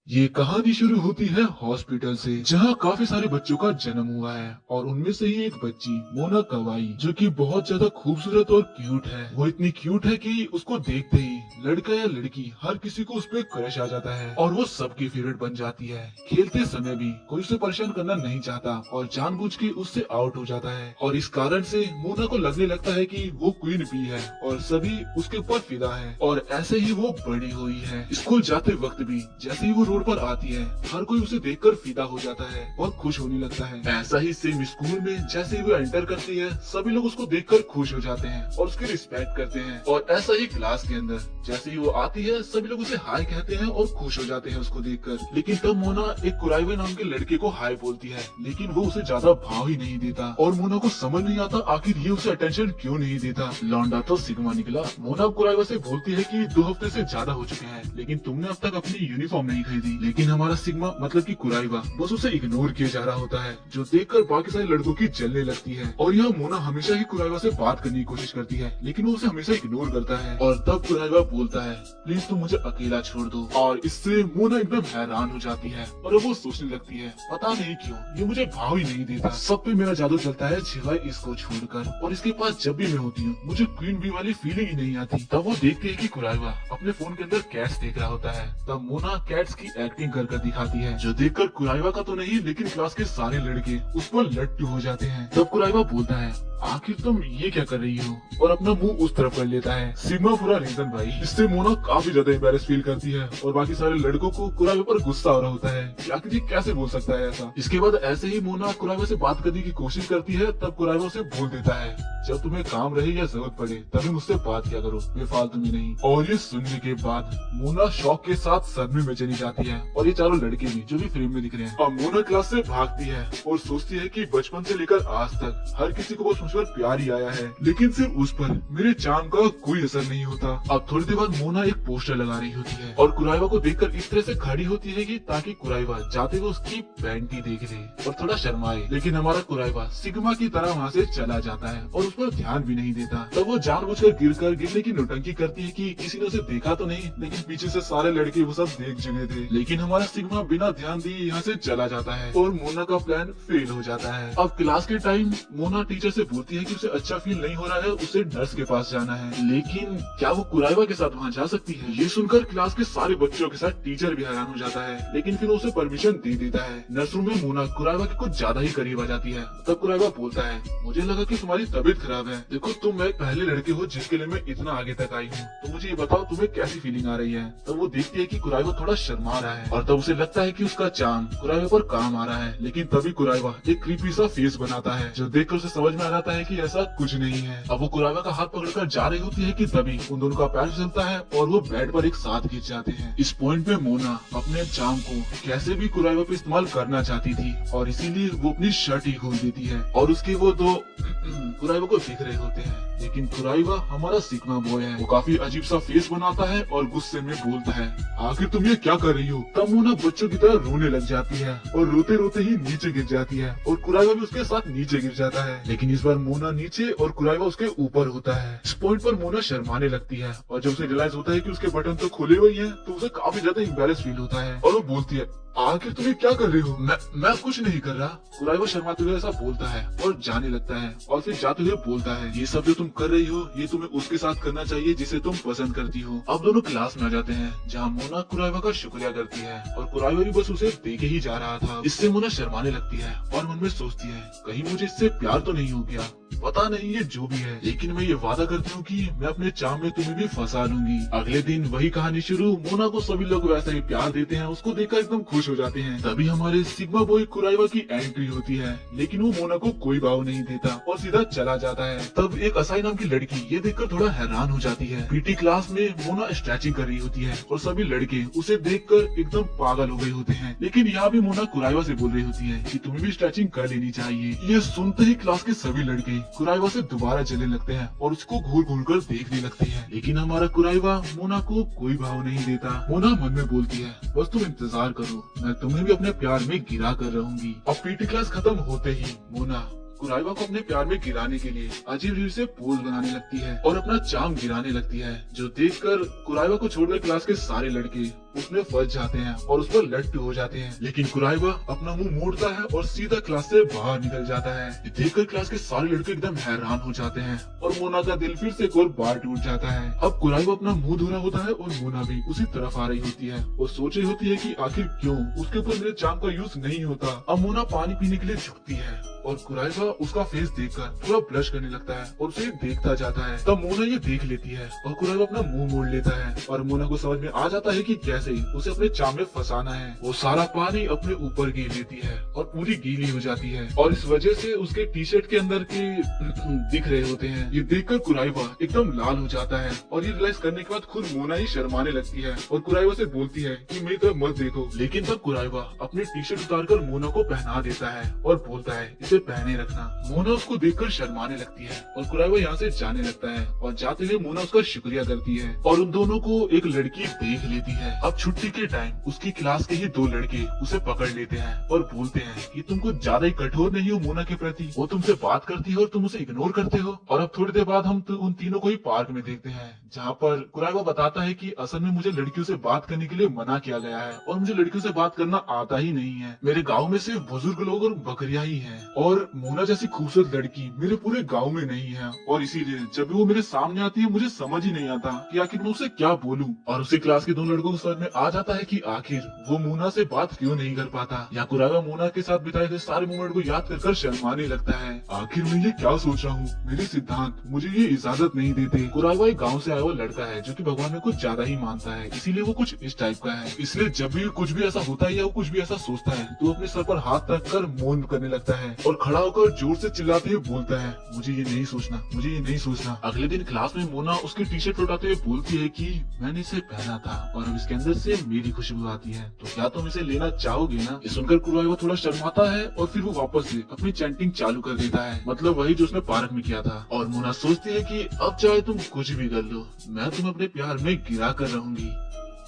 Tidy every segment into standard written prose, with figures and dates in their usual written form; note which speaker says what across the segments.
Speaker 1: ये कहानी शुरू होती है हॉस्पिटल से, जहाँ काफी सारे बच्चों का जन्म हुआ है और उनमें से ही एक बच्ची मोना कवाई जो कि बहुत ज्यादा खूबसूरत और क्यूट है। वो इतनी क्यूट है कि उसको देखते ही लड़का या लड़की हर किसी को उस पर क्रश आ जाता है और वो सबकी फेवरेट बन जाती है। खेलते समय भी कोई उसे परेशान करना नहीं चाहता और जानबूझ के उससे आउट हो जाता है और इस कारण से मोना को लगने लगता है कि वो क्वीन भी है और सभी उसके ऊपर फिदा है। और ऐसे ही वो बड़ी हुई है। स्कूल जाते वक्त भी जैसे ही वो रोड पर आती है हर कोई उसे देखकर फिदा हो जाता है और खुश होने लगता है। ऐसा ही सेम स्कूल में जैसे ही वो एंटर करती है सभी लोग उसको देखकर खुश हो जाते हैं और उसकी रिस्पेक्ट करते हैं। और ऐसा ही क्लास के अंदर जैसे ही वो आती है सभी लोग उसे हाय कहते हैं और खुश हो जाते हैं उसको देखकर। लेकिन तब मोना एक कुराइवे नाम के लड़के को हाय बोलती है, लेकिन वो उसे ज्यादा भाव ही नहीं देता और मोना को समझ नहीं आता आखिर ये उसे अटेंशन क्यों नहीं देता। लौंडा तो सिग्मा निकला। मोना कुराइवा से बोलती है कि 2 हफ्ते से ज्यादा हो चुके हैं लेकिन तुमने अब तक अपनी यूनिफॉर्म नहीं खरीदी। लेकिन हमारा सिग्मा मतलब कि कुराइवा बस उसे इग्नोर किया जा रहा होता है, जो देखकर बाकी सारे लड़कों की जलने लगती है। और यह मोना हमेशा ही कुराइवा से बात करने की कोशिश करती है लेकिन वो उसे हमेशा इग्नोर करता है। और तब कुराइवा बोलता है, प्लीज तुम मुझे अकेला छोड़ दो। और इससे मोना एकदम हैरान हो जाती है और वो सोचने लगती है, पता नहीं क्यों ये मुझे भाव ही नहीं देता, सब पे मेरा जादू चलता है सिवाय इसको छोड़कर। और इसके पास जब भी मैं होती हूँ मुझे क्वीन बी वाली फीलिंग ही नहीं आती। तब वो देखती है कि कुराइवा अपने फोन के अंदर कैट्स देख रहा होता है। तब मोना कैट्स की एक्टिंग कर दिखाती है, जो देखकर कुराइवा का तो नहीं लेकिन क्लास के सारे लड़के उस पर लट्टू हो जाते हैं। तब कुराइवा बोलता है, आखिर तुम ये क्या कर रही हो, और अपना मुंह उस तरफ कर लेता है। सिग्मा पूरा रीजन भाई। इससे मोना काफी ज्यादा एम्बैरेस फील करती है और बाकी सारे लड़कों को कुराइवा पर गुस्सा हो रहा होता है कि आखिर ये कैसे बोल सकता है ऐसा। इसके बाद ऐसे ही मोना कुराइवा से बात करने की कोशिश करती है। तब कुराइवा उसे बोल देता है, जब तुम्हें काम रहे या जरूरत पड़े तभी मुझसे बात किया करो, बेफालतू में नहीं। और ये सुनने के बाद मोना शौक के साथ सदमे में चली जाती है और ये चारों लड़के भी जो भी फ्रेम में दिख रहे हैं। अब मोना क्लास से भागती है और सोचती है कि बचपन से लेकर आज तक हर किसी को बस मुझ पर प्यार ही आया है, लेकिन सिर्फ उस पर मेरे चार्म का कोई असर नहीं होता। अब थोड़ी देर बाद मोना एक पोस्टर लगा रही होती है और कुराइवा को देखकर इस तरह से खड़ी होती है कि ताकि कुराइवा जाते हुए उसकी पैंटी देख ले और थोड़ा शर्माए। लेकिन हमारा कुराइवा सिग्मा की तरह वहाँ से चला जाता है और उस पर ध्यान भी नहीं देता। तब वो जानबूझकर गिरने की नौटंकी करती है कि किसी ने उसे देखा तो नहीं, लेकिन पीछे से सारे लड़के वो सब देख चुके थे। लेकिन हमारा सिग्मा बिना ध्यान दिए यहाँ से चला जाता है और मोना का प्लान फेल हो जाता है। अब क्लास के टाइम मोना टीचर से बोलती है कि उसे अच्छा फील नहीं हो रहा है, उसे नर्स के पास जाना है। लेकिन क्या वो कुराइवा के साथ वहाँ जा सकती है? ये सुनकर क्लास के सारे बच्चों के साथ टीचर भी हैरान हो जाता है, लेकिन फिर उसे परमिशन दे देता है। नर्स रूम में मोना कुराइवा के कुछ ज्यादा ही करीब आ जाती है। तब कुराइवा बोलता है, मुझे लगा कि तुम्हारी तबीयत खराब है, देखो तुम एक पहले लड़के हो जिसके लिए मैं इतना आगे तक आई हूँ, तो मुझे ये बताओ तुम्हें कैसी फीलिंग आ रही है। तब वो देखती है कि कुराइवा थोड़ा शर्मा रहा है और तब उसे लगता है कि उसका चार्म कुराइवा पर काम आ रहा है। लेकिन तभी कुराइवा एक क्रीपी सा फेस बनाता है, जो देखकर उसे समझ में आ जाता है कि ऐसा कुछ नहीं है। अब वो कुराइवा का हाथ पकड़कर जा रही होती है कि तभी उन दोनों का पैर फिसलता है और वो बेड पर एक साथ गिर जाते हैं। इस पॉइंट पे मोना अपने चार्म को कैसे भी कुराइवा पे इस्तेमाल करना चाहती थी और इसीलिए वो अपनी शर्ट ही खोल देती है और उसके वो दो कुराइवा को दिख रहे होते हैं। लेकिन कुराइवा हमारा सिग्मा बॉय है, वो काफी अजीब सा फेस बनाता है और गुस्से में बोलता है, आखिर तुम ये क्या कर रही हो। तब मोना बच्चों की तरह रोने लग जाती है और रोते रोते ही नीचे गिर जाती है और कुराइवा भी उसके साथ नीचे गिर जाता है। लेकिन इस बार मोना नीचे और कुराइवा उसके ऊपर होता है। इस पॉइंट पर मोना शर्माने लगती है और जब उसे रियलाइज होता है कि उसके बटन तो खुले हुए हैं तो उसे काफी ज्यादा एम्बैरेस फील होता है और वो बोलती है, आखिर तुम ये क्या कर रही हो। मैं कुछ नहीं कर रहा। कुराइवा शर्माते हुए ऐसा बोलता है और जाने लगता है और फिर जाते हुए बोलता है, ये सब जो तुम कर रही हो ये तुम्हें उसके साथ करना चाहिए जिसे तुम पसंद करती हो। अब दोनों क्लास में आ जाते हैं जहाँ मोना कुराइवा का शुक्रिया करती है और कुराइवा भी बस उसे देखे ही जा रहा था। इससे मोना शर्माने लगती है और मन में सोचती है, कहीं मुझे इससे प्यार तो नहीं हो गया, पता नहीं ये जो भी है, लेकिन मैं ये वादा करती हूँ कि मैं अपने चाम में तुम्हें भी फंसा लूंगी। अगले दिन वही कहानी शुरू। मोना को सभी लोग वैसा ही प्यार देते हैं, उसको देखकर एकदम खुश हो जाते हैं। तभी हमारे सिग्मा बॉय कुराइवा की एंट्री होती है, लेकिन वो मोना को कोई भाव नहीं देता और सीधा चला जाता है। तब एक असाई नाम की लड़की ये देखकर थोड़ा हैरान हो जाती है। पीटी क्लास में मोना स्ट्रेचिंग कर रही होती है और सभी लड़के उसे देखकर एकदम पागल हो गए होते हैं। लेकिन यहाँ भी मोना कुराइवा से बोल रही होती है कि तुम्हें भी स्ट्रेचिंग कर लेनी चाहिए। ये सुनते ही क्लास के सभी लड़के कुराइवा से दोबारा चलने लगते हैं और उसको घूर घूर कर देखने लगते हैं। लेकिन हमारा कुराइवा मोना को कोई भाव नहीं देता। मोना मन में बोलती है, बस तुम इंतजार करो, मैं तुम्हें भी अपने प्यार में गिरा कर रहूंगी। अब पीटी क्लास खत्म होते ही मोना कुराइवा को अपने प्यार में गिराने के लिए अजीब अजीब से पोज बनाने लगती है और अपना चाम गिराने लगती है, जो देखकर कुराइवा को छोड़कर क्लास के सारे लड़के उसमें फंस जाते हैं और उस पर लट्टू हो जाते हैं। लेकिन कुराइवा अपना मुंह मोड़ता है और सीधा क्लास से बाहर निकल जाता है। ये देखकर क्लास के सारे लड़के एकदम हैरान हो जाते हैं और मोना का दिल फिर से एक और बार टूट जाता है। अब कुराइवा अपना मुंह धो रहा होता है और मोना भी उसी तरफ आ रही होती है और सोच रही होती है कि आखिर क्यों उसके ऊपर मेरे चाम का यूज नहीं होता। अब मोना पानी पीने के लिए झुकती है और कुराइवा उसका फेस देखकर थोड़ा ब्लश करने लगता है और उसे देखता जाता है। तब मोना ये देख लेती है और कुराइवा अपना मुंह मोड़ लेता है और मोना को समझ में आ जाता है कि कैसे उसे अपने चाम में फंसाना है। वो सारा पानी अपने ऊपर गिर लेती है और पूरी गीली हो जाती है और इस वजह से उसके टी शर्ट के अंदर के दिख रहे होते हैं। ये देखकर कुराइवा एकदम लाल हो जाता है और ये रियलाइज करने के बाद खुद मोना ही शर्माने लगती है और कुराइवा से बोलती है कि मेरी तरफ मत देखो। लेकिन तब कुराइवा अपनी टी शर्ट उतारकर मोना को पहना देता है और बोलता है इसे पहने रखना। मोना उसको देखकर शर्माने लगती है और कुराइवा यहाँ से जाने लगता है और जाते हुए मोना उसका शुक्रिया करती है और उन दोनों को एक लड़की देख लेती है। अब छुट्टी के टाइम उसकी क्लास के ही दो लड़के उसे पकड़ लेते हैं और बोलते हैं कि तुम कुछ ज्यादा ही कठोर नहीं हो मोना के प्रति, वो तुमसे बात करती है और तुम उसे इग्नोर करते हो। और अब थोड़ी देर बाद हम उन तीनों को ही पार्क में देखते हैं जहाँ पर कुराइवा बताता है कि असल में मुझे लड़कियों से बात करने के लिए मना किया गया है और मुझे लड़कियों से बात करना आता ही नहीं है। मेरे गाँव में सिर्फ बुजुर्ग लोग और बकरियां ही हैं और मोना जैसी खूबसूरत लड़की मेरे पूरे गाँव में नहीं है और इसीलिए जब भी वो मेरे सामने आती है मुझे समझ ही नहीं आता कि आखिर मैं उसे क्या बोलूं। और उसी क्लास के दो लड़कों को समझ में आ जाता है कि आखिर वो मोना से बात क्यों नहीं कर पाता। या कुराइवा मोना के साथ बिताए गए सारे मोमेंट को याद कर शर्माने लगता है। आखिर मैं ये क्या सोच रहा हूँ, मेरे सिद्धांत मुझे ये इजाजत नहीं देते। कुराइवा एक गाँव से आया हुआ लड़का है जो कि भगवान में कुछ ज्यादा ही मानता है, इसीलिए वो कुछ इस टाइप का है। इसलिए जब भी कुछ भी ऐसा होता है या वो कुछ भी ऐसा सोचता है तो अपने सर पर हाथ रख कर मौन करने लगता है और खड़ा होकर जोर से चिल्लाते हुए बोलता है मुझे ये नहीं सोचना, मुझे ये नहीं सोचना। अगले दिन क्लास में मोना उसकी टी शर्ट उठाते हुए बोलती है कि मैंने इसे पहना था और अब इसके अंदर से मेरी खुशबू आती है, तो क्या तुम इसे लेना चाहोगे ना। ये सुनकर कुराइवा थोड़ा शर्माता है और फिर वो वापस से अपनी चैंटिंग चालू कर देता है, मतलब वही जो उसने पार्क में किया था। और मोना सोचती है कि अब चाहे तुम कुछ भी कर लो, मैं तुम्हें अपने प्यार में गिरा कर रहूंगी।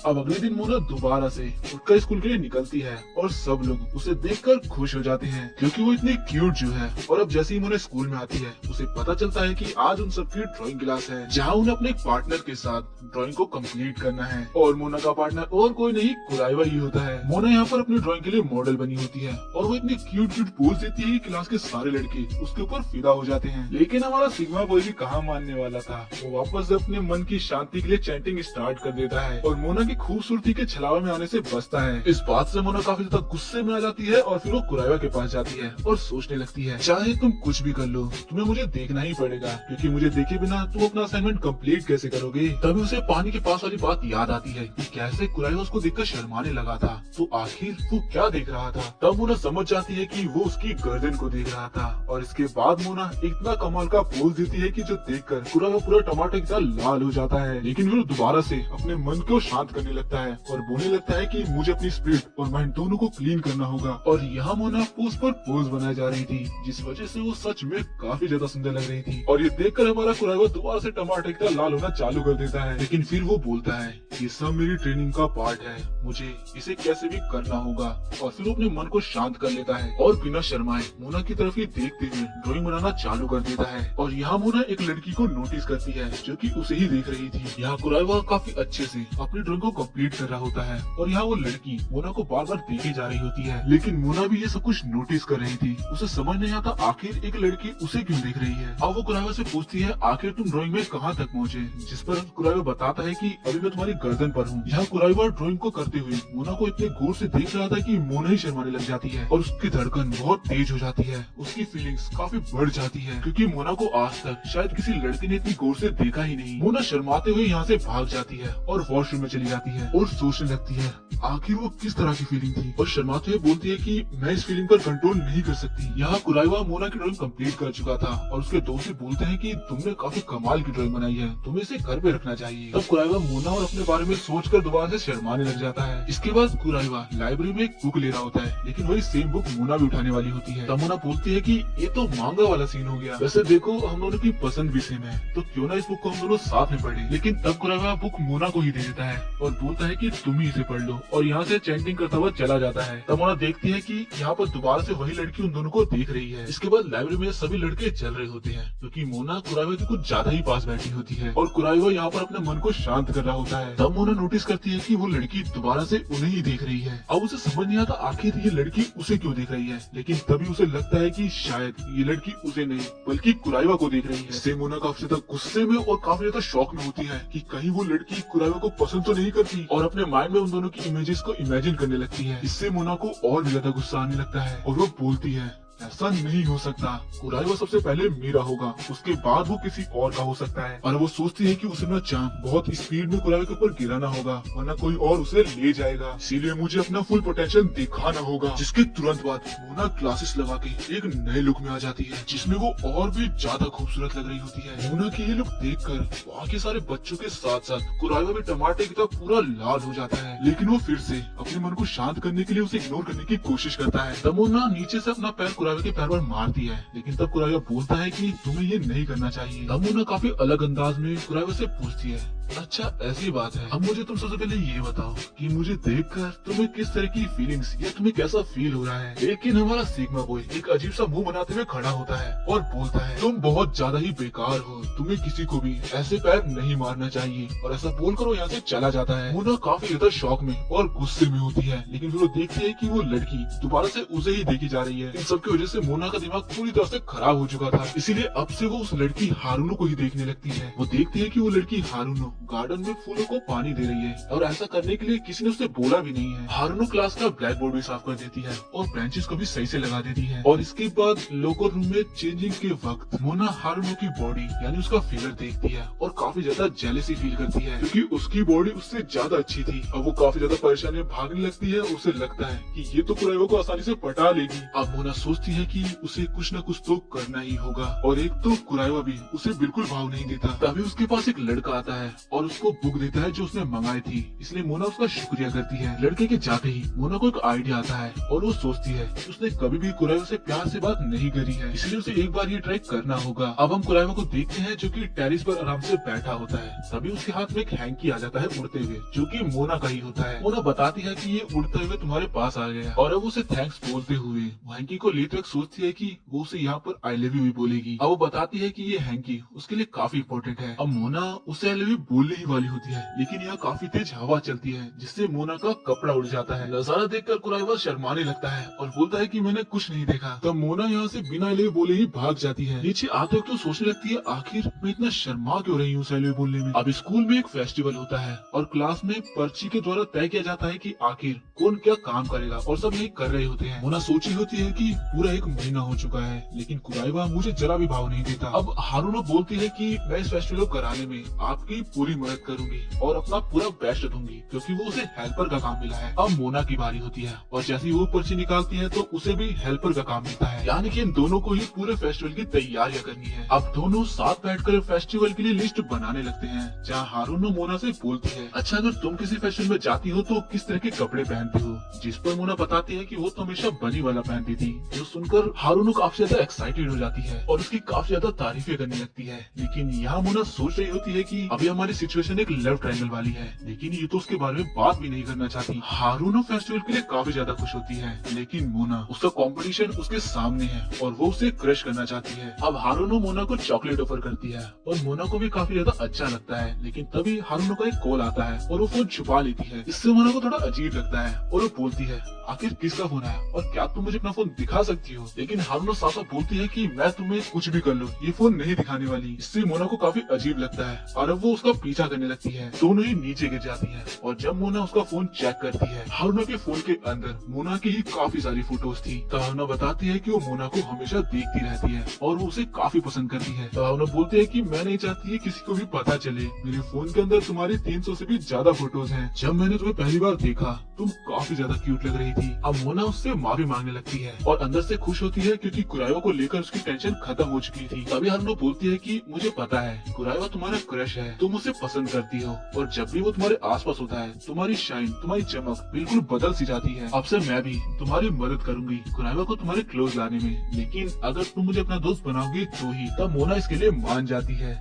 Speaker 1: अब अगले दिन मोना दोबारा से उठकर स्कूल के लिए निकलती है और सब लोग उसे देखकर खुश हो जाते हैं क्योंकि वो इतनी क्यूट जो है। और अब जैसे ही मोना स्कूल में आती है उसे पता चलता है कि आज उन सबकी ड्राइंग क्लास है जहाँ उन्हें अपने पार्टनर के साथ ड्राइंग को कंप्लीट करना है और मोना का पार्टनर और कोई नहीं कुराइवा ही होता है। मोना यहाँ पर अपनी ड्राइंग के लिए मॉडल बनी होती है और वो इतनी क्यूट क्यूट पोज देती है कि क्लास के सारे लड़के उसके ऊपर फिदा हो जाते हैं। लेकिन हमारा सिग्मा बॉय भी कहाँ मानने वाला था, वो वापस अपने मन की शांति के लिए चैंटिंग स्टार्ट कर देता है और मोना की खूबसूरती के छलावे में आने से बचता है। इस बात से मोना काफी ज्यादा गुस्से में आ जाती है और फिर वो कुराइवा के पास जाती है और सोचने लगती है चाहे तुम कुछ भी कर लो तुम्हें मुझे देखना ही पड़ेगा क्योंकि मुझे देखे बिना तुम अपना असाइनमेंट कंप्लीट कैसे करोगे। तभी उसे पानी के पास वाली बात याद आती है कि कैसे कुराइवा उसको देखकर शर्माने लगा था, तो आखिर वो क्या देख रहा था। तब मोना समझ जाती है कि वो उसकी गर्दन को देख रहा था और इसके बाद मोना इतना कमाल का पोज देती है कि जो देखकर कुराइवा पूरा टमाटर की तरह लाल हो जाता है। लेकिन वो दोबारा से अपने मन को शांत करने लगता है और बोलने लगता है कि मुझे अपनी स्पिरिट और माइंड दोनों को क्लीन करना होगा। और यहाँ मोना पोज पर पोज बनाई जा रही थी जिस वजह से वो सच में काफी ज्यादा सुंदर लग रही थी। और ये देखकर हमारा कुराइवा दोबारा से टमाटर की तरह लाल होना चालू कर देता है। लेकिन फिर वो बोलता है ये सब मेरी ट्रेनिंग का पार्ट है, मुझे इसे कैसे भी करना होगा। और फिर वो अपने मन को शांत कर लेता है और बिना शर्माए मोना की तरफ ही देखते हुए ड्राइंग बनाना चालू कर देता है। और यहाँ मोना एक लड़की को नोटिस करती है जो कि उसे ही देख रही थी। यहाँ कुराइवा काफी अच्छे से अपनी ड्राइंग को कंप्लीट कर रहा होता है और यहाँ वो लड़की मोना को बार बार देखे जा रही होती है। लेकिन मोना भी ये सब कुछ नोटिस कर रही थी, उसे समझ नहीं आता आखिर एक लड़की उसे क्यों देख रही है। अब वो कुराइवा से पूछती है आखिर तुम ड्राइंग में कहाँ तक पहुँचे, जिस पर कुराइवा बताता है कि अभी मैं तुम्हारी गर्दन पर हूँ। यहाँ कुराइवा ड्राइंग को करते हुए मोना को इतने गौर से देख रहा था कि मोना ही शर्माने लग जाती है और उसकी धड़कन बहुत तेज हो जाती है, उसकी फीलिंग्स काफी बढ़ जाती है क्योंकि मोना को आज तक शायद किसी लड़के ने इतनी गौर से देखा ही नहीं। मोना शर्माते हुए यहाँ से भाग जाती है और वॉशरूम में चली जाती है और सोचने लगती है आखिर वो किस तरह की फीलिंग थी और शर्माते हुए बोलती है कि मैं इस फीलिंग पर कंट्रोल नहीं कर सकती। यहाँ कुराइवा मोना की ड्राइंग कंप्लीट कर चुका था और उसके दोस्त से बोलते हैं कि तुमने काफी कमाल की ड्राइंग बनाई है, तुम्हें इसे घर पे रखना चाहिए। तब कुराइवा मोना और अपने बारे में सोचकर दोबारा से शर्माने लग जाता है। इसके बाद कुराइवा लाइब्रेरी में एक बुक ले रहा होता है लेकिन वही सेम बुक मोना भी उठाने वाली होती है। तब मोना बोलती है कि ये तो मांगा वाला सीन हो गया, वैसे देखो हम दोनों की पसंद भी सेम है तो क्यों ना इस बुक को हम दोनों साथ में पढ़े। लेकिन तब कुराइवा बुक मोना को ही दे देता है और बोलता है कि तुम ही इसे पढ़ लो, और यहाँ से चैंटिंग करता हुआ चला जाता है। तब मोना देखती है कि यहाँ पर दोबारा से वही लड़की उन दोनों को देख रही है। इसके बाद लाइब्रेरी में सभी लड़के चल रहे होते हैं क्योंकि मोना कुराइवा के कुछ ज्यादा ही पास बैठी होती है और कुराइवा यहाँ पर अपने मन को शांत कर रहा होता है। तब मोना नोटिस करती है कि वो लड़की दोबारा से उन्हें ही देख रही है। अब उसे समझ नहीं आता आखिर ये लड़की उसे क्यों देख रही है, लेकिन तभी उसे लगता है कि शायद ये लड़की उसे नहीं बल्कि कुराइवा को देख रही है। इससे मोना काफी ज्यादा गुस्से में और काफी ज्यादा शॉक में होती है कि कहीं वो लड़की कुराइवा को पसंद तो नहीं करती, और अपने माइंड में उन दोनों की इमेजेस को इमेजिन करने लगती है। इससे मोना को और भी ज्यादा गुस्सा आने लगता है और वो बोलती है ऐसा नहीं हो सकता, कुराइवा सबसे पहले मेरा होगा, उसके बाद वो किसी और का हो सकता है। और वो सोचती है कि उसे अपना चांद बहुत स्पीड में कुराइवा के ऊपर गिराना होगा वरना कोई और उसे ले जाएगा, इसीलिए मुझे अपना फुल पोटेंशियल दिखाना होगा। जिसके तुरंत बाद मोना ग्लासेस लगा के एक नए लुक में आ जाती है जिसमें वो और भी ज्यादा खूबसूरत लग रही होती है। मोना की ये लुक देखकर वहाँ के सारे बच्चों के साथ साथ कुराइवा भी टमाटर की तरह पूरा लाल हो जाता है, लेकिन वो फिर से अपने मन को शांत करने के लिए उसे इग्नोर करने की कोशिश करता है। तब मोना नीचे से अपना पैर कुराइवा के पैर पर मारती है, लेकिन तब कुराइवा बोलता है कि तुम्हें ये नहीं करना चाहिए। तब मोना काफी अलग अंदाज में कुराइवा से पूछती है अच्छा ऐसी बात है, अब मुझे तुम सबसे पहले ये बताओ कि मुझे देखकर तुम्हें किस तरह की फीलिंग्स या तुम्हें कैसा फील हो रहा है। लेकिन हमारा सिग्मा बॉय एक अजीब सा मुंह बनाते हुए खड़ा होता है और बोलता है तुम बहुत ज्यादा ही बेकार हो, तुम्हें किसी को भी ऐसे पैर नहीं मारना चाहिए, और ऐसा बोलकर वो यहाँ से चला जाता है। मोना काफी ज्यादा शॉक में और गुस्से में होती है, लेकिन फिर वो देखती है कि वो लड़की दोबारा से उसे ही देखी जा रही है। इन सब की वजह से मोना का दिमाग पूरी तरह से खराब हो चुका था, इसीलिए अब से वो उस लड़की हारूनो को ही देखने लगती है। वो देखती है कि वो लड़की हारूनो गार्डन में फूलों को पानी दे रही है और ऐसा करने के लिए किसी ने उसे बोला भी नहीं है। हारूनो क्लास का ब्लैक बोर्ड भी साफ कर देती है और ब्रांचेस को भी सही से लगा देती है। और इसके बाद लोकर रूम में चेंजिंग के वक्त मोना हारूनो की बॉडी यानी उसका फिगर देखती है और काफी ज्यादा जेलसी फील करती है क्योंकि उसकी बॉडी उससे ज्यादा अच्छी थी। अब वो काफी ज्यादा परेशानी में भागने लगती है। उसे लगता है कि ये तो कुराइवा को आसानी से पटा लेगी। अब मोना सोचती है कि उसे कुछ न कुछ तो करना ही होगा, और एक तो कुराइवा भी उसे बिल्कुल भाव नहीं देता। तभी उसके पास एक लड़का आता है और उसको बुक देता है जो उसने मंगाई थी, इसलिए मोना उसका शुक्रिया करती है। लड़के के जाते ही मोना को एक आइडिया आता है और वो सोचती है कि उसने कभी भी कुराइवा से प्यार से बात नहीं करी है, इसलिए उसे एक बार ये ट्राई करना होगा। अब हम कुराइवा को देखते हैं जो कि टेरिस पर आराम से बैठा होता है। तभी उसके हाथ में एक हैंकी आ जाता है उड़ते हुए, जो कि मोना का ही होता है। मोना बताती है कि ये उड़ते हुए तुम्हारे पास आ गया, और अब उसे थैंक्स बोलते हुए हैंकी को लेते हुए सोचती है कि वो उसे यहाँ पर आई लव यू भी बोलेगी। अब वो बताती है कि ये हैंकी उसके लिए काफी इम्पोर्टेंट है। अब मोना उसे आई लव यू बोलने ही वाली होती है, लेकिन यहाँ काफी तेज हवा चलती है जिससे मोना का कपड़ा उड़ जाता है। नजारा देखकर कुराइवा शर्माने लगता है और बोलता है कि मैंने कुछ नहीं देखा। तब मोना यहाँ से बिना आई लव यू बोले ही भाग जाती है। नीचे आते वक्त तो सोचने लगती है आखिर मैं इतना शर्मा क्यों रही हूँ आई लव यू बोलने में। अब स्कूल में एक फेस्टिवल होता है और क्लास में पर्ची के द्वारा तय किया जाता है कि आखिर कौन क्या काम करेगा, और सब यही कर रहे होते हैं। मोना सोची होती है कि पूरा एक महीना हो चुका है, लेकिन कुराइवा मुझे जरा भी भाव नहीं देता। अब हारूनो बोलती है कि मैं इस फेस्टिवल को कराने में आपकी पूरी मदद करूंगी और अपना पूरा बेस्ट दूंगी, क्योंकि वो उसे हेल्पर का काम मिला है। अब मोना की बारी होती है और जैसे वो पर्ची निकालती है तो उसे भी हेल्पर का काम मिलता है, यानी कि इन दोनों को ही पूरे फेस्टिवल की तैयारियां करनी है। अब दोनों साथ बैठकर फेस्टिवल के लिए लिस्ट बनाने लगते हैं, जहाँ हारूनो मोना से बोलती है अच्छा अगर तुम किसी फेस्टिवल में जाती हो तो किस तरह के कपड़े पहनती हो, जिस पर मोना बताती है कि वो तो हमेशा बनी वाला पहनती थी। जो सुनकर हारूनो काफी ज्यादा एक्साइटेड हो जाती है और उसकी काफी ज्यादा तारीफें करने लगती है। लेकिन यहाँ मोना सोच रही होती है कि अभी हमारी सिचुएशन एक लव ट्रायंगल वाली है, लेकिन ये तो उसके बारे में बात भी नहीं करना चाहती। हारूनो फेस्टिवल के लिए काफी ज्यादा खुश होती है, लेकिन मोना उसका कंपटीशन उसके सामने है और वो उसे क्रश करना चाहती है। अब हारूनो मोना को चॉकलेट ऑफर करती है और मोना को भी काफी ज्यादा अच्छा लगता है, लेकिन तभी हारूनो का एक कॉल आता है और वो फोन छुपा लेती है। इससे मोना को थोड़ा अजीब लगता है और वो बोलती है आखिर किसका फोन है और क्या तुम मुझे अपना फोन दिखा सकती हो। लेकिन हारूनो साफ साफ बोलती है कि मैं तुम्हें कुछ भी कर लूं, ये फोन नहीं दिखाने वाली। इससे मोना को काफी अजीब लगता है और अब वो उसका पीछा करने लगती है। दोनों ही नीचे गिर जाती है और जब मोना उसका फोन चेक करती है, हारूनो के फोन के अंदर मोना की ही काफी सारी फोटोज थी। तो हारूनो बताती है कि वो मोना को हमेशा देखती रहती है और वो उसे काफी पसंद करती है। तो हारूनो बोलती है कि मैं नहीं चाहती है किसी को भी पता चले, मेरे फोन के अंदर तुम्हारी 300 से भी ज्यादा फोटोज हैं। जब मैंने तुम्हें पहली बार देखा तुम काफी ज्यादा क्यूट लग रही थी। अब मोना उससे माफी मांगने लगती है और अंदर से खुश होती है क्योंकि कुराइवा को लेकर उसकी टेंशन खत्म हो चुकी थी। तभी हारूनो बोलती है कि मुझे पता है कुराइवा तुम्हारा क्रश है, तुम उसे पसंद करती हो और जब भी वो तुम्हारे आसपास होता है तुम्हारी शाइन तुम्हारी चमक बिल्कुल बदल सी जाती है। अब से मैं भी तुम्हारी मदद करूंगी कुराइवा को तुम्हारे क्लोज लाने में, लेकिन अगर तुम मुझे अपना दोस्त बनाओगी तो ही। तब मोना इसके लिए मान जाती है।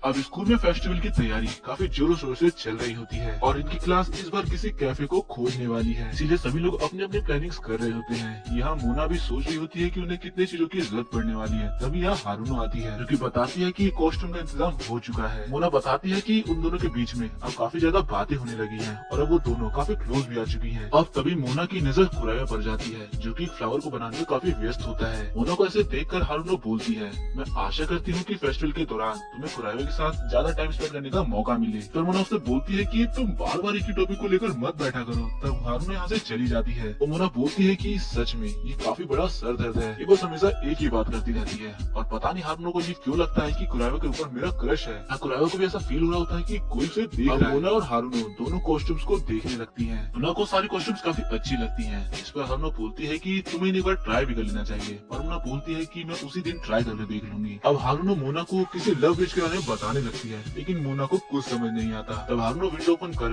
Speaker 1: अब स्कूल में फेस्टिवल की तैयारी काफी जोरों शोर से चल रही होती है और इनकी क्लास इस बार किसी कैफे को खोजने वाली है, इसीलिए सभी लोग अपने अपने प्लानिंग्स कर रहे होते हैं। यहाँ मोना भी सोच रही होती है कि उन्हें कितने चीजों की जरूरत पड़ने वाली है। तभी यहाँ हारूनो आती है जो कि बताती है कि कॉस्ट्यूम का इंतजाम हो चुका है। मोना बताती है कि उन दोनों के बीच में अब काफी ज्यादा बातें होने लगी हैं और अब वो दोनों काफी क्लोज भी आ चुकी हैं। अब तभी मोना की नजर कुराया पर जाती है जो कि फ्लावर को बनाने में काफी व्यस्त होता है। मोना को ऐसे देखकर हारूनो बोलती है, मैं आशा करती हूँ कि फेस्टिवल के दौरान तुम्हें कुराया के साथ ज्यादा टाइम स्पेंड करने का मौका मिले। फिर मोना उससे बोलती है कि तुम बार बार एक ही टॉपिक को लेकर मत बैठा करो। तब हारूनो यहाँ से चली जाती है और मोना बोलती है कि सच में ये काफी बड़ा सर दर्द है, ये बस हमेशा एक ही बात करती रहती है और पता नहीं हारूनो को ये क्यों लगता है कि कुराया के ऊपर मेरा क्रश है। कुराया को भी ऐसा फील हो रहा होता है कि कोई उसे देख रहा है। मोना और हारूनो दोनों कॉस्ट्यूम्स को देखने लगती है। मोना को सारी कॉस्ट्यूम्स काफी अच्छी लगती है। इस पर हारूनो बोलती है कि तुम्हें एक बार ट्राई भी कर लेना चाहिए और मोना बोलती है कि मैं उसी दिन ट्राई करके देख लूंगी। अब हारूनो मोना को किसी लव ब्रिज के बारे में बताने लगती है लेकिन मोना को कुछ समझ नहीं आता। तब हारूनो विंडो ओपन कर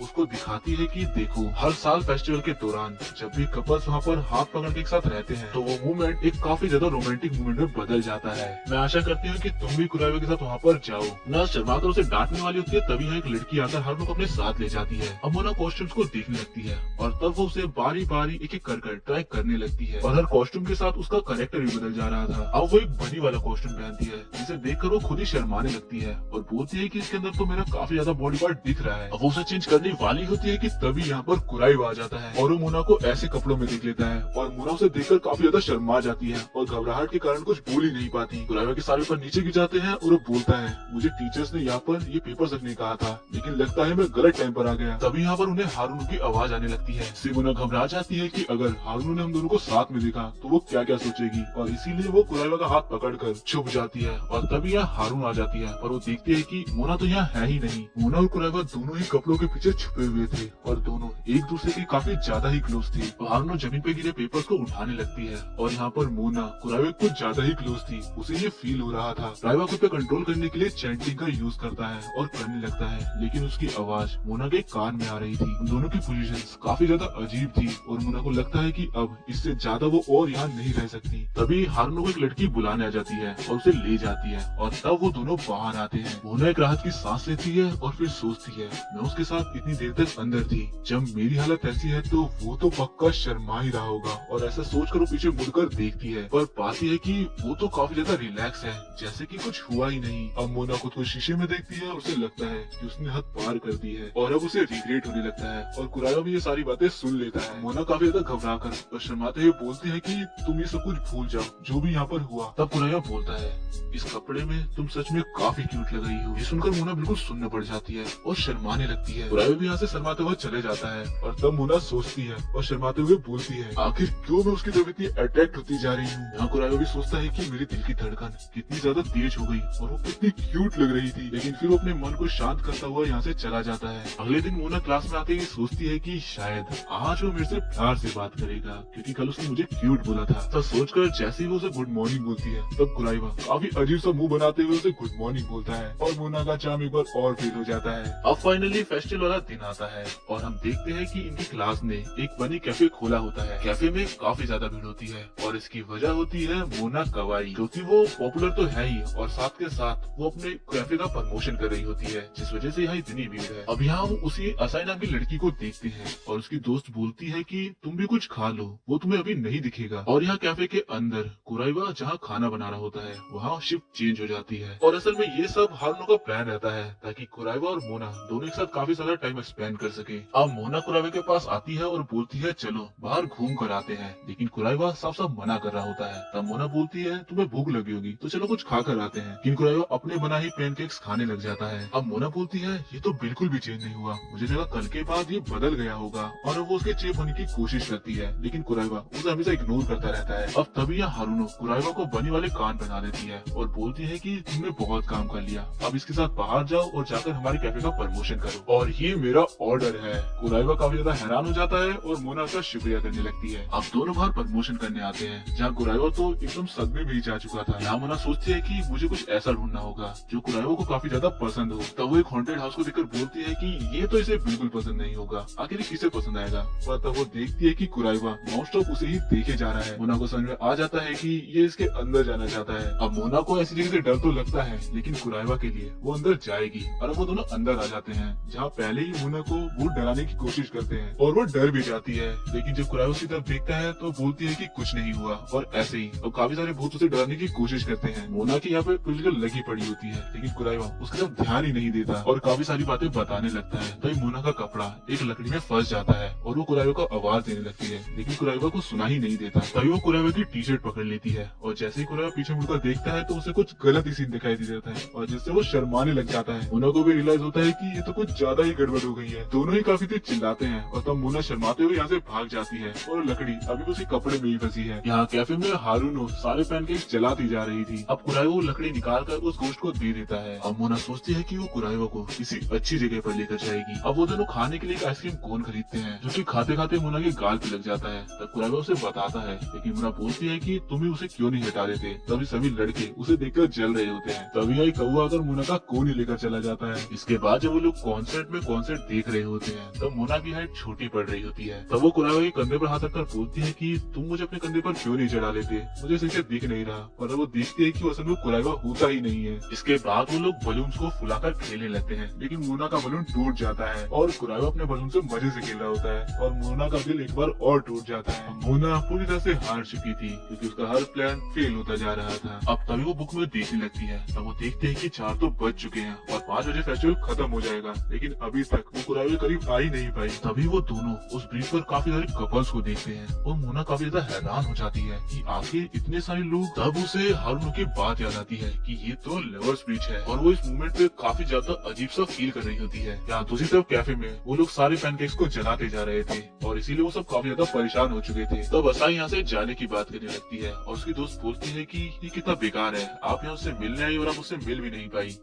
Speaker 1: उसको दिखाती है कि देखो, हर साल फेस्टिवल के दौरान जब भी कपल्स वहाँ पर हाथ पकड़ के एक साथ रहते हैं तो वो मूवमेंट एक काफी ज्यादा रोमांटिक मूवमेंट में बदल जाता है। मैं आशा करती हूँ कि तुम भी कुराया के साथ वहाँ पर जाओ। मोना शर्मा कर उसे डांटने वाली होती है, तभी यहाँ एक लड़की आकर हारूनो को अपने साथ ले जाती है। अब मोना कॉस्ट्यूम्स को देखने लगती है और तब वो उसे बारी बारी एक एक कर ट्राई करने लगती है और हर कॉस्ट्यूम के साथ उसका कैरेक्टर भी बदल जा रहा था। अब वो एक बनी वाला कॉस्ट्यूम पहनती है जिसे देखकर वो खुद ही शर्माने लगती है और बोलती है कि इसके अंदर तो मेरा काफी ज्यादा बॉडी पार्ट दिख रहा है। अब वो उसे चेंज करने वाली होती है कि तभी यहाँ पर कुराइवा आ जाता है और वो मोना को ऐसे कपड़ों में देख लेता है और मोना उसे देखकर काफी ज्यादा शर्मा जाती है और घबराहट के कारण कुछ बोल ही नहीं पाती। कुराइवा के सारे पर नीचे गिर जाते हैं और वो बोलता है, मुझे टीचर्स ने यहाँ पर ये पेपर रखने कहा था लेकिन लगता है मैं गलत टाइम पर आ गया। तभी यहाँ पर उन्हें हारूनो की आवाज आने लगती है। इससे मोना घबरा जाती है कि अगर हारूनो ने हम दोनों को साथ में देखा तो वो क्या क्या सोचेगी और इसीलिए वो कुराइवा का हाथ पकड़कर छुप जाती है और तभी यहाँ हारूनो आ जाती है और वो देखती है कि मोना तो यहाँ है ही नहीं। मोना और कुराइवा दोनों ही कपड़ों के पीछे छुपे हुए थे और दोनों एक दूसरे के काफी ज्यादा ही क्लोज थे। हारूनो जमीन पे गिरे पेपर्स को उठाने लगती है और यहाँ पर मोना कुराइवा कुछ ज्यादा ही क्लोज थी, उसे ये फील हो रहा था। कुराइवा खुद पे कंट्रोल करने के लिए चैंटिंग का यूज करता है और करने लगता है लेकिन उसकी आवाज मोना के कान में आ रही थी। उन दोनों की पोजीशंस काफी ज्यादा अजीब थी और मोना को लगता है कि अब इससे ज्यादा वो और यहाँ नहीं रह सकती। तभी हारूनो को एक लड़की बुलाने आ जाती है और उसे ले जाती है और तब वो दोनों बाहर आते हैं। मोना एक राहत की सांस लेती है और फिर सोचती है, मैं उसके साथ इतनी देर तक अंदर थी, जब मेरी हालत ऐसी है तो वो तो पक्का शर्मा ही रहा होगा। और ऐसा सोचकर वो पीछे मुड़कर देखती है पर पाती है कि वो तो काफी ज्यादा रिलैक्स है, जैसे कि कुछ हुआ ही नहीं। अब मोना खुद को शीशे में देखती है और उसे लगता है कि उसने हद पार कर दी है और अब उसे रिग्रेट होने लगता है और कुराइवा भी ये सारी बातें सुन लेता है। मोना काफी ज्यादा घबरा कर और शर्माते हुए बोलती है कि तुम ये सब कुछ भूल जाओ जो भी यहाँ पर हुआ। तब कुराइवा बोलता है, इस कपड़े में तुम सच में काफी क्यूट लग रही हो। ये सुनकर मोना बिल्कुल सुनने पड़ जाती है और शर्माने लगती है। कुराइवा भी यहाँ से शर्माते हुए चले जाता है और तब मोना सोचती है और शर्माते हुए बोलती है, आखिर क्यों मैं उसकी तरफ इतनी अट्रैक्ट होती जा रही हूँ। यहाँ कुराइवा भी सोचता है कि मेरे दिल की धड़कन कितनी ज्यादा तेज हो गई और वो कितनी क्यूट लग रही थी, लेकिन फिर वो अपने मन को शांत करता हुआ यहाँ से चला जाता है। अगले दिन मोना क्लास में आते ही सोचती है कि शायद आज वो मेरे से प्यार से बात करेगा क्योंकि कल उसने मुझे क्यूट बोला था। तब सोचकर जैसे ही वो उसे गुड मॉर्निंग बोलती है तब कुराइवा काफी अजीब सा मुंह बनाते हुए उसे गुड मॉर्निंग बोलता है और मोना का चार्म एक बार और फेल हो जाता है। अब फाइनली फेस्टिवल वाला दिन आता है और हम देखते हैं कि इनकी क्लास ने एक बनी कैफे खोला होता है। कैफे में काफी ज्यादा भीड़ होती है और इसकी वजह होती है मोना कवाई, क्योंकि वो पॉपुलर तो है ही और साथ के साथ वो अपने कैफे का प्रमोशन कर रही होती है, जिस वजह से यहाँ इतनी भीड़ है। अब यहाँ हम उसी असाई नाम की लड़की को देखते हैं और उसकी दोस्त बोलती है कि तुम भी कुछ खा लो, वो तुम्हें अभी नहीं दिखेगा। और यहाँ कैफे के अंदर कुराइवा जहाँ खाना बना रहा होता है वहाँ शिफ्ट चेंज हो जाती है और असल में ये सब हारूनो का प्लान रहता है ताकि कुराइवा और मोना दोनों एक साथ काफी सारा टाइम स्पेंड कर सके। अब मोना कुराइवा के पास आती है और बोलती है चलो बाहर घूम कर आते हैं, लेकिन कुराइवा साफ साफ मना कर रहा होता है। तब मोना बोलती है तुम्हें भूख लगी होगी तो चलो कुछ खा कर आते हैं, लेकिन कुराइवा अपने बना ही पैनकेक्स खाने लग जाता है। अब मोना बोलती है ये तो बिल्कुल भी चेंज नहीं हुआ, मुझे लगा कल के बाद ये बदल गया होगा और वो उसके चेप होने की कोशिश करती है, लेकिन कुराइवा उसे हमेशा इग्नोर करता रहता है। अब तभी यहाँ हारूनो कुराइवा को बनी वाले कान पहना देती है और बोलती है कि तुमने बहुत काम कर लिया, अब इसके साथ बाहर जाओ और जाकर हमारे कैफे का प्रमोशन करो और ये मेरा ऑर्डर है। कुराइवा काफी ज्यादा हैरान हो जाता है और मोना का शुक्रिया करने लगती है। अब दोनों बाहर प्रमोशन करने आते हैं जहाँ कुराइवा तो एकदम सदमे में ही जा चुका था। यहाँ मोना सोचती है कि मुझे कुछ ऐसा ढूंढना होगा जो कुराइवा को काफी ज्यादा पसंद हो। तब वो एक हॉन्टेड हाउस को देखकर बोलती है कि ये तो इसे बिल्कुल पसंद नहीं होगा, आखिर किसे पसंद आएगा। पर तब वो देखती है कि कुराइवा नॉन स्टॉप उसे ही देखे जा रहा है। मोना को समझ में आ जाता है कि ये इसके अंदर जाना चाहता है। अब मोना को ऐसी जगह से डर तो लगता है, लेकिन लेकिन कुराइवा के लिए वो अंदर जाएगी और अब वो दोनों अंदर आ जाते हैं, जहाँ पहले ही मोना को भूत डराने की कोशिश करते हैं और वो डर भी जाती है। लेकिन जब कुराइवा उसकी तरफ देखता है तो बोलती है कि कुछ नहीं हुआ, और ऐसे ही अब काफी सारे भूत उसे डराने की कोशिश करते हैं। मोना की यहाँ पे फिजिकल लगी पड़ी होती है, लेकिन कुराइवा उसकी तरफ ध्यान ही नहीं देता और काफी सारी बातें बताने लगता है। तभी मोना का कपड़ा एक लकड़ी में फंस जाता है और वो कुराइवा को आवाज देने लगती है, लेकिन कुराइवा को सुना ही नहीं देता। तभी वो कुराइवा की टी शर्ट पकड़ लेती है और जैसे ही कुराइवा पीछे मुड़कर देखता है तो उसे कुछ गलत ही सीन दिखाई दे जाता है और जिससे वो शर्माने लग जाता है। मोना को भी रियलाइज होता है कि ये तो कुछ ज्यादा ही गड़बड़ हो गई है। दोनों ही काफी तेज चिल्लाते हैं और तब मोना शर्माते हुए यहाँ से भाग जाती है और लकड़ी अभी भी उसी कपड़े में ही फंसी है। यहाँ कैफे में हारूनो सारे पैनकेक्स जलाती जा रही थी। अब कुराइवा वो लकड़ी निकाल कर उस गोश्त को दे देता है। अब मोना सोचती है कि वो कुराइवा को किसी अच्छी जगह पर लेकर जाएगी। अब वो दोनों खाने के लिए एक आइसक्रीम कोन खरीदते हैं, जो कि खाते खाते मोना के गाल पे लग जाता है। तब कुराइवा उसे बताता है, लेकिन मोना बोलती है कि तुम ही उसे क्यों नहीं हटा देते। तभी सभी लड़के उसे देखकर जल रहे होते हैं। तभी आई कौवा आकर मोना का कोन ही लेकर चला जाता है। इसके बाद जब वो लोग कॉन्सर्ट देख रहे होते हैं तब मोना की हाइट छोटी पड़ रही होती है। तब वो कुराइवा के कंधे पर हाथ रखकर बोलती है कि तुम मुझे अपने कंधे पर क्यों नहीं चढ़ा लेते, मुझे सही से दिख नहीं रहा। पर वो देखती है कि असल में कुराइवा होता ही नहीं है। इसके बाद वो लोग बलून्स को फुलाकर खेलने लगते हैं, लेकिन मोना का बलून टूट जाता है और कुराइवा अपने बलून से मजे से खेल रहा होता है और मोना का दिल एक बार और टूट जाता है। मोना पूरी तरह से हार चुकी थी क्योंकि उसका हर प्लान फेल होता जा रहा था। अब तभी वो बुक में देखने लगती है। तब वो देखते हैं कि 4 तो बज चुके हैं और 5 बजे फेस्टिवल खत्म हो जाएगा, लेकिन अभी तक वो कुराइवा के करीब आ ही नहीं पाई। तभी वो दोनों उस ब्रिज पर काफी सारे कपल्स को देखते हैं और मोना काफी ज्यादा हैरान हो जाती है कि आखिर इतने सारे लोग। तब उसे हारूनो की बात याद आती है कि ये तो लवर्स ब्रिज है और वो इस मूवमेंट पे काफी ज्यादा अजीब सा फील कर रही होती है। यहाँ दूसरी तरफ कैफे में वो लोग सारे पैनकेक्स को जलाते जा रहे थे और इसीलिए वो सब काफी ज्यादा परेशान हो चुके थे। तब असाई यहाँ से जाने की बात करने लगती है और उसकी दोस्त बोलती है कि ये कितना बेकार है, आप यहाँ उससे मिलने आई और आप उससे मिल भी नहीं पाई।